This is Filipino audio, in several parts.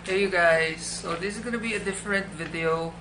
Hey you guys, so this is gonna be a different video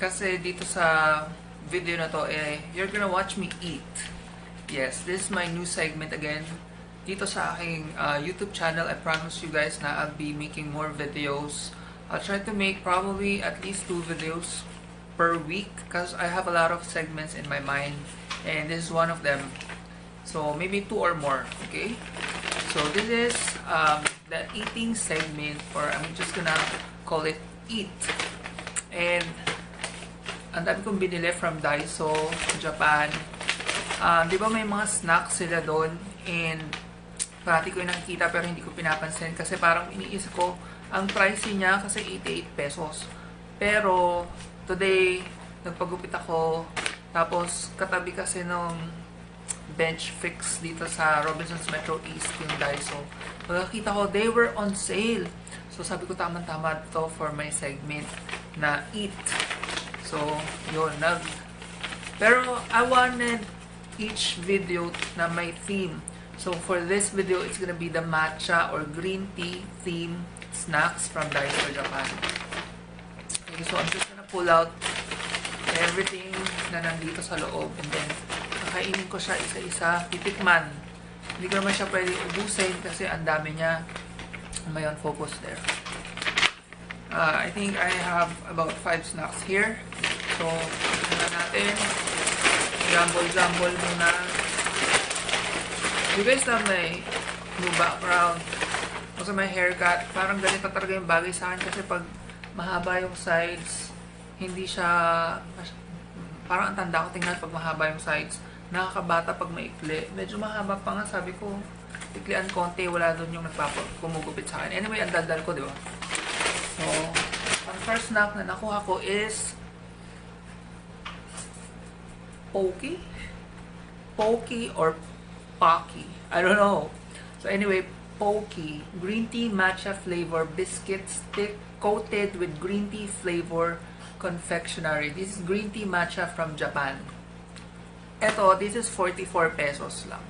kasi dito sa video na to you're gonna watch me eat. Yes, this is my new segment again dito sa aking YouTube channel. I promise you guys na I'll be making more videos. I'll try to make probably at least 2 videos per week because I have a lot of segments in my mind and this is one of them. So maybe 2 or more, okay? So this is the eating segment, or I'm just gonna call it eat. And ang dami kong binili from Daiso, Japan. Di ba may mga snacks sila doon and parati ko yung nakikita pero hindi ko pinapansin kasi parang iniisip ko ang pricey niya kasi 88 pesos. Pero today nagpagupit ako tapos katabi kasi nung bench fix dito sa Robinsons Metro East yung Daiso. Pagkakita ko, they were on sale. So sabi ko tamang-tama to for my segment na eat. So yun, pero I wanted each video na may theme. So for this video, it's gonna be the matcha or green tea theme snacks from Daiso, Japan. Okay, so I'm just gonna pull out everything na nandito sa loob and then kainin ko siya isa-isa, titikman. Hindi ko naman siya pwede ubusin kasi ang dami niya. May on focus there. I think I have about 5 snacks here. So, tignan natin. Jumble muna. You guys have my new background. Also my haircut. Parang ganito talaga yung bagay sa akin kasi pag mahaba yung sides, hindi siya, parang ang tanda ko tingnan pag mahaba yung sides. Nakakabata pag maikli. Medyo mahaba pa nga, sabi ko. Iklian konti, wala doon yung kumugupit sa akin. Anyway, ang daldal ko, di ba? So, ang first snack na nakuha ko is Pocky? Pocky or Pocky? I don't know. So anyway, Pocky. Green tea matcha flavor biscuit stick coated with green tea flavor confectionery. This is green tea matcha from Japan. Eto, this is 44 pesos lang.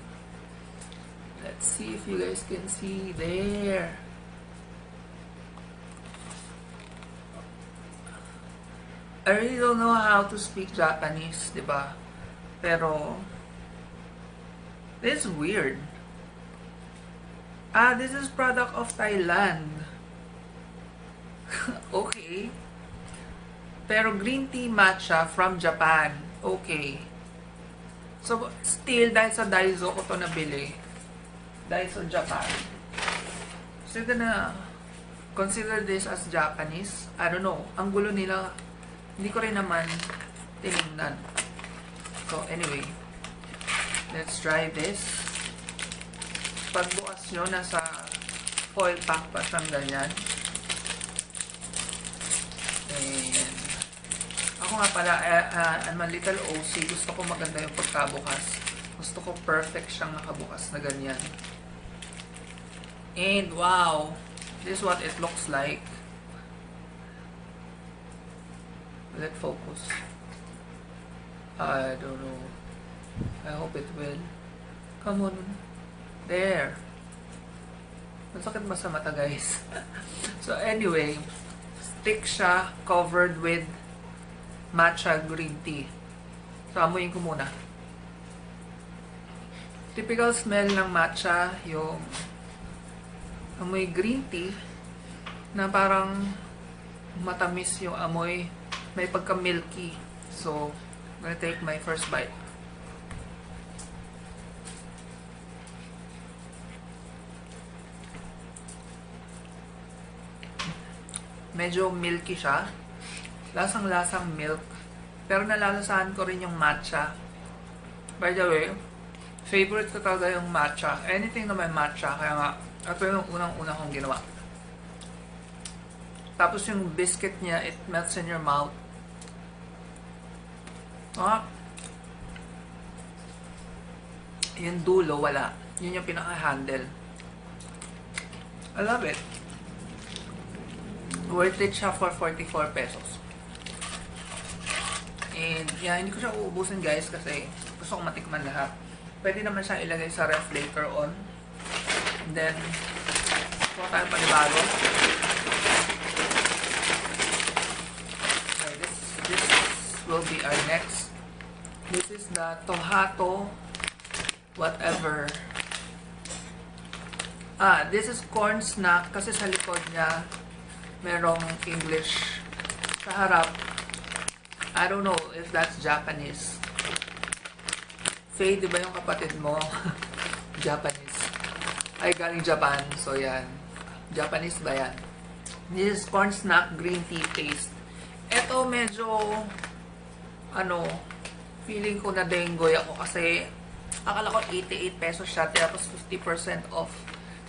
Let's see if you guys can see there. I really don't know how to speak Japanese, diba? Pero, this is weird. This is product of Thailand. Okay. Pero green tea matcha from Japan. Okay. So, still, dahil sa Daiso ko to nabili. Daiso Japan. So, gonna consider this as Japanese. I don't know. Ang gulo nila, hindi ko rin naman tinignan. So, anyway. Let's try this. Pagbukas nyo, nasa foil pack pa siyang ganyan. And ako nga pala, I'm a little OC. Gusto ko maganda yung pagkabukas. Gusto ko perfect siyang nakabukas na ganyan. And wow! This is what it looks like. Will it focus? I don't know. I hope it will. Come on. There. Masakit ba sa mata, guys? So anyway, stick siya covered with matcha green tea. So, amuyin ko muna. Typical smell ng matcha, yung amoy green tea, na parang matamis yung amoy, may pagka-milky. So, I'm gonna take my first bite. Medyo milky siya. Lasang-lasang milk. Pero nalalasahan ko rin yung matcha. By the way, favorite ko talaga yung matcha. Anything na may matcha. Kaya nga, ito yung unang-una kong ginawa. Tapos yung biscuit niya, it melts in your mouth. Yung dulo, wala. Yun yung pinaka-handle. I love it. Worth it siya for 44 pesos. And yeah, hindi ko siya uubusin guys kasi gusto ko matikman lahat. Pwede naman siya ilagay sa ref later on. And then, kuha tayo panibago. are next. This is the Tohato whatever. This is corn snack kasi sa likod niya merong English sa harap. I don't know if that's Japanese. Faye, di ba yung kapatid mo? Japanese. Ay, galing Japan. So, yan. Japanese ba yan? This is corn snack green tea paste. Ito medyo, feeling ko na denggoy ako kasi akala ko 88 pesos siya, tapos 50% off.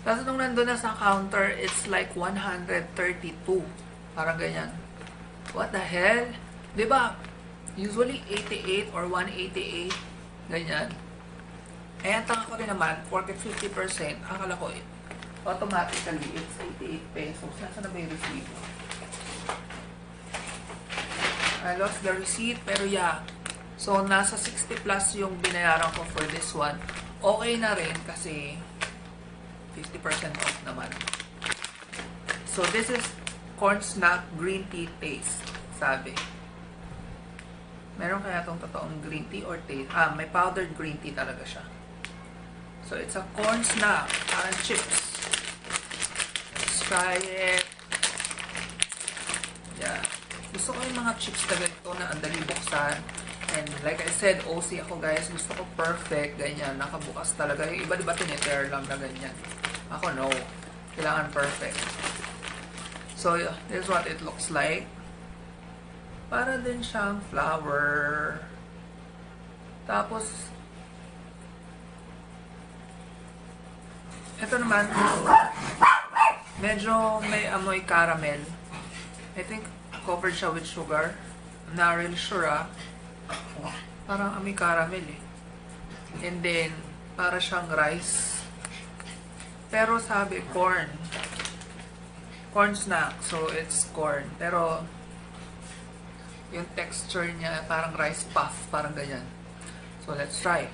Tapos nung nandun na sa counter, it's like 132. Parang ganyan. What the hell? Diba? Usually 88 or 188. Ganyan. Eh, ang tanga ko rin naman, porket 50%, akala ko automatically, it's 88 pesos. Nasaan na ba yung receipt? I lost the receipt, pero yeah. So, nasa 60 plus yung binayaran ko for this one. Okay na rin kasi 50% off naman. So, this is corn snack green tea taste, sabi. Meron kaya itong totoong green tea or taste? May powdered green tea talaga siya. So, it's a corn snack. Parang chips. Let's try it. Yeah. Gusto ko yung mga chips na ganito na ang dali buksan. And like I said, OC ako guys. Gusto ko perfect. Ganyan. Nakabukas talaga. Yung iba diba tinitare lang na ganyan. Ako no. Kailangan perfect. So, yeah, this is what it looks like. Para din siyang flower. Tapos, ito naman, medyo may amoy caramel. I think covered siya with sugar. I'm not really sure Parang amoy caramel eh. And then, para siyang rice. Pero sabi, corn. Corn snack. So, it's corn. Pero, yung texture niya, parang rice puff. Parang ganyan. So, let's try.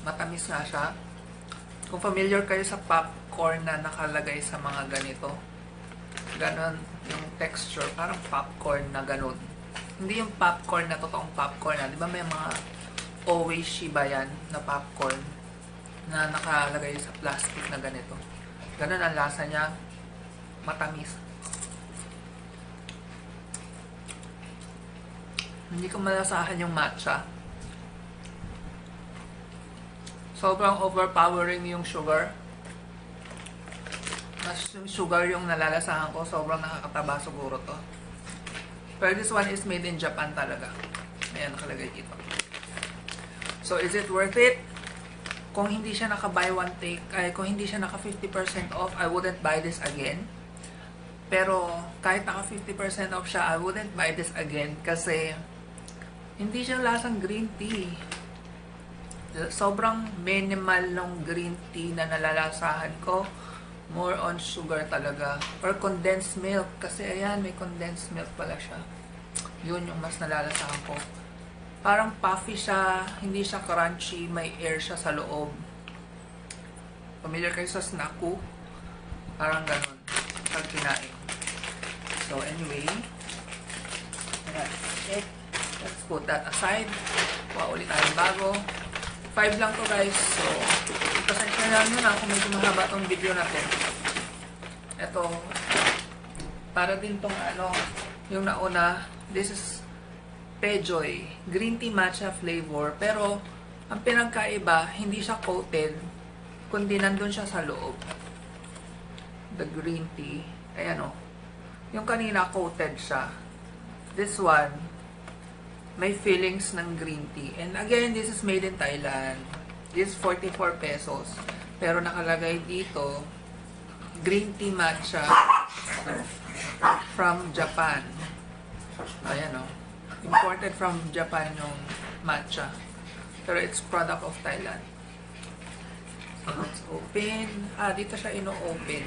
Matamis nga siya. Kung familiar kayo sa popcorn na nakalagay sa mga ganito, ganon yung texture, parang popcorn na ganon. Hindi yung popcorn na totoong popcorn na, di ba may mga Oishi ba yan na popcorn na nakalagay sa plastic na ganito. Ganon ang lasa niya, matamis. Hindi ko malasahan yung matcha. Sobrang overpowering yung sugar. Mas yung sugar yung nalalasahan ko. Sobrang nakakataba siguro to. Pero this one is made in Japan talaga. Ayan, nakalagay dito. So, is it worth it? Kung hindi siya naka-buy one take, kung hindi siya naka 50% off, I wouldn't buy this again. Pero, kahit naka 50% off siya, I wouldn't buy this again. Kasi, hindi siya lasang green tea. Sobrang minimal ng green tea na nalalasahan ko. More on sugar talaga. Or condensed milk. Kasi ayan, may condensed milk pala siya. Yun yung mas nalalasahan ko. Parang puffy siya. Hindi siya crunchy. May air siya sa loob. Familiar kayo sa snacku? Parang ganun. Pag kinain. So anyway. Okay. Let's put that aside. Kuha ulit tayong bago. 5 lang to guys. So, pasensya na nyo na kung medyo mahaba tong video natin. Ito, para din tong yung nauna, this is Pejoy. Green tea matcha flavor. Pero, ang pinagkaiba, hindi siya coated, kundi nandun siya sa loob. The green tea. Ayan o. Yung kanina, coated siya. This one, may fillings ng green tea. And again, this is made in Thailand. This is 44 pesos. Pero nakalagay dito, green tea matcha from Japan. Ayan o. Imported from Japan yung matcha. Pero it's product of Thailand. So let's open. Dito siya ino-open.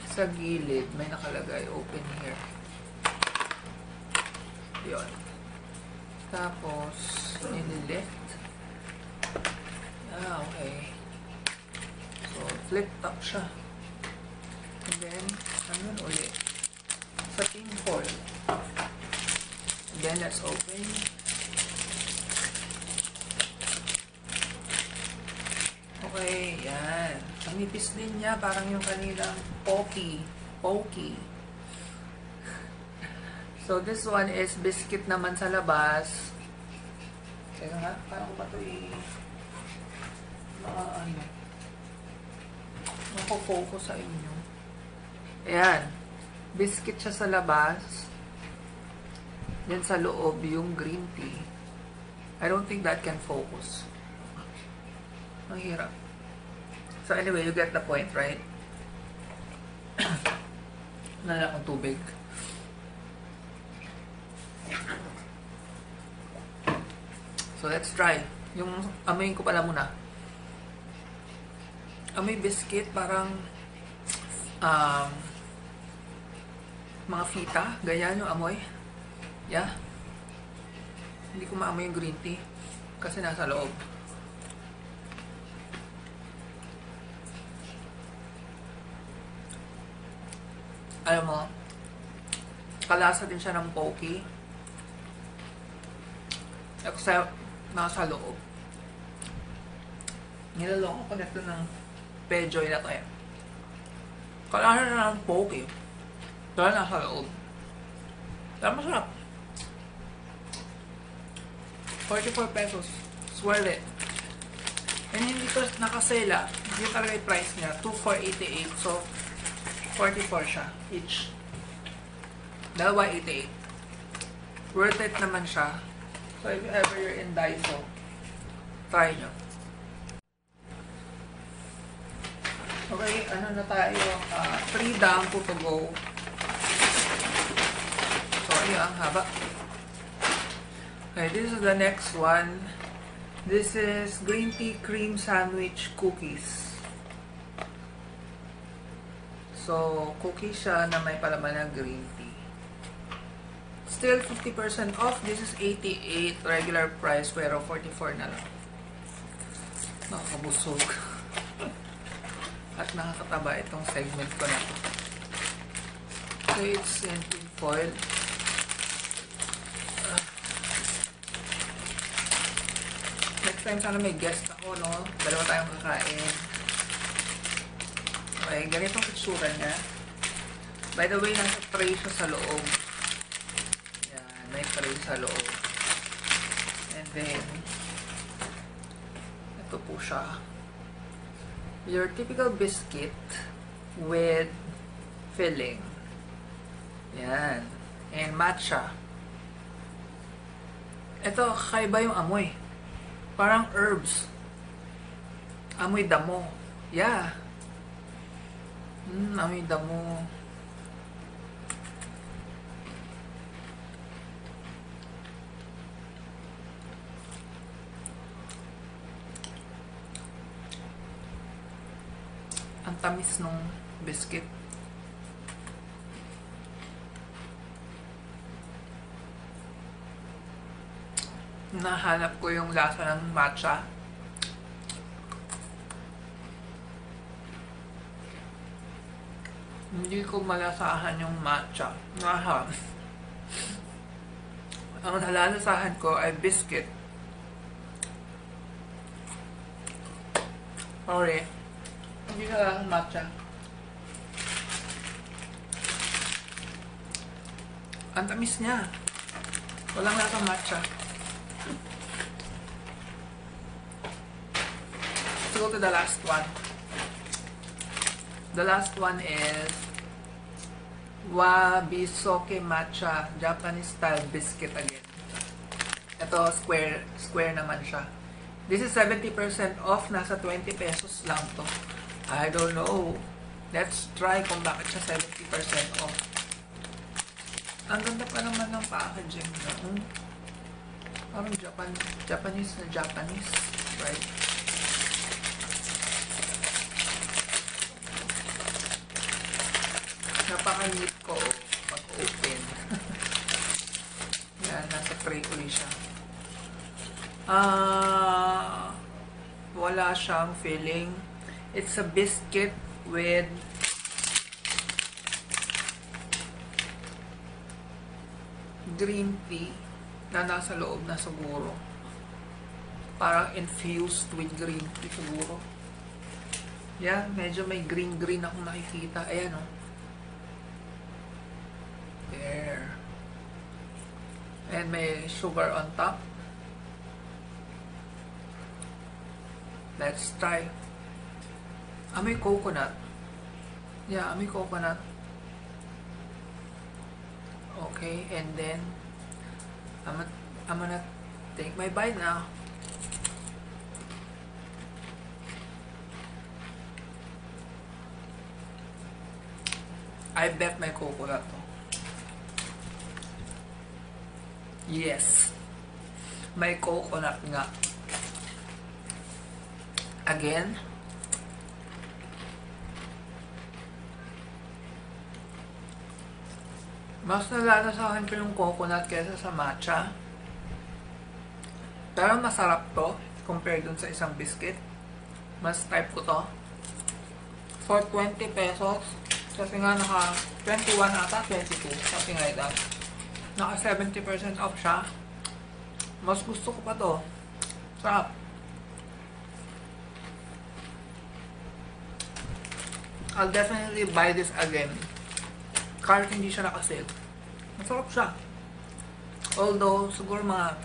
Sa gilid, may nakalagay, open here. Yun. Tapos, in-lift. Okay. So, flip top siya. then, ano yun ulit? Sa tin foil. And then, let's open. Okay, yan. Ang nipis din niya, parang yung kanilang Pocky. So, this one is biscuit naman sa labas. Kaya nga, parang ba ito mako-focus sa inyo. Ayan. Biscuit siya sa labas. Yan sa loob, yung green tea. I don't think that can focus. Ang hirap. So anyway, you get the point, right? Nala akong tubig. So let's try. Yung amoyin ko pala muna. Amoy biscuit, parang mga fita. Ganyan yung amoy. Yeah. Hindi ko maamoy yung green tea kasi nasa loob. Alam mo, kalasa din siya ng Pocky. Kasi nasa loob. Nilaloko ko nito ng Pejoy na to eh. Kalasa na ng Pocky. Kaya nasa loob. Pero masarap. 44 pesos. It's it. And hindi ko nakasela. Yung talaga yung price niya. 2,488. So, 44 siya each. Dalawa 88. Worth it naman siya. So if ever you're in Daiso, try nyo. Okay, ano na tayo? 3 down to go. Sorry, ang haba. Okay, this is the next one. This is green tea cream sandwich cookies. So, cookie siya na may palaman ng green tea. Still 50% off. This is 88 regular price pero 44 na lang. Nakakabusog. At nakakataba itong segment ko na. Okay, it's in tin foil. Next time sana may guest ako, no? Dalawa tayong kakain. Okay, ganitong itsura niya. By the way, nasa tray siya sa loob. Yan, may tray sa loob. And then, ito po siya. Your typical biscuit with filling. Yan. And matcha. Ito, kakaiba yung amoy. Parang herbs. Amoy damo. Yeah. Amoy damo. Ang tamis nung biscuit. Nahanap ko yung lasa ng matcha. Hindi ko malasahan yung matcha. Ang nalalasahan ko ay biscuit. Sorry. Hindi na lang matcha. Ang tamis niya. Walang lasang matcha. Let's go to the last one. The last one is Wabisoke Matcha Japanese style biscuit again. Ito square naman siya. This is 70% off. Nasa 20 pesos lang to. I don't know. Let's try kung bakit siya 70% off. Ang ganda pa naman ng packaging na. Parang Japanese na Japanese. Right? Napaka-neat ko mag-open. Yan, nasa tray ulit siya. Wala siyang filling. It's a biscuit with green tea na nasa loob na siguro. Parang infused with green tea siguro. Yan, medyo may green-green akong nakikita. Ayan, oh. There. And may sugar on top. Let's try. Amoy coconut. Yeah, amoy coconut. Okay, and then I'm gonna take my bite now. I bet may coconut to. Yes. May coconut nga. Again. Mas nalala sa akin pa yung coconut kaysa sa matcha. Pero masarap to compared dun sa isang biscuit. Mas type ko to. For 20 pesos. Kasi nga naka 21 ata, 22. Something like that. Naka 70% off siya. Mas gusto ko pa to. Sarap. I'll definitely buy this again. Kahit hindi siya nakasale. Masarap siya. Although, siguro mga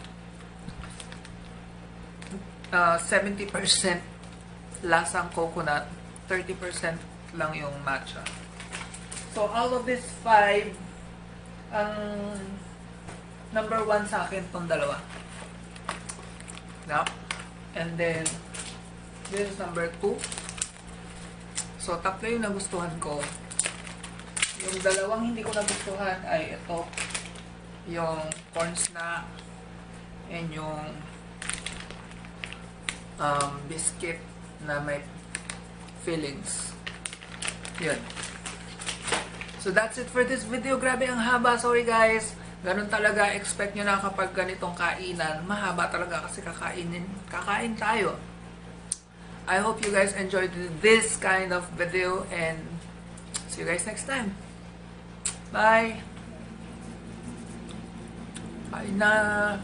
70% lasang coconut, 30% lang yung matcha. So, out of this 5, ang number 1 sa akin tong dalawa. Yep. And then, this is number 2. So, tatlo yung nagustuhan ko. Yung dalawang hindi ko nagustuhan ay ito. Yung corn snack and yung biscuit na may fillings. Yun. So that's it for this video. Grabe ang haba. Sorry guys. Ganun talaga. Expect nyo na kapag ganitong kainan. Mahaba talaga kasi kakain tayo. I hope you guys enjoyed this kind of video and see you guys next time. Bye! Bye na!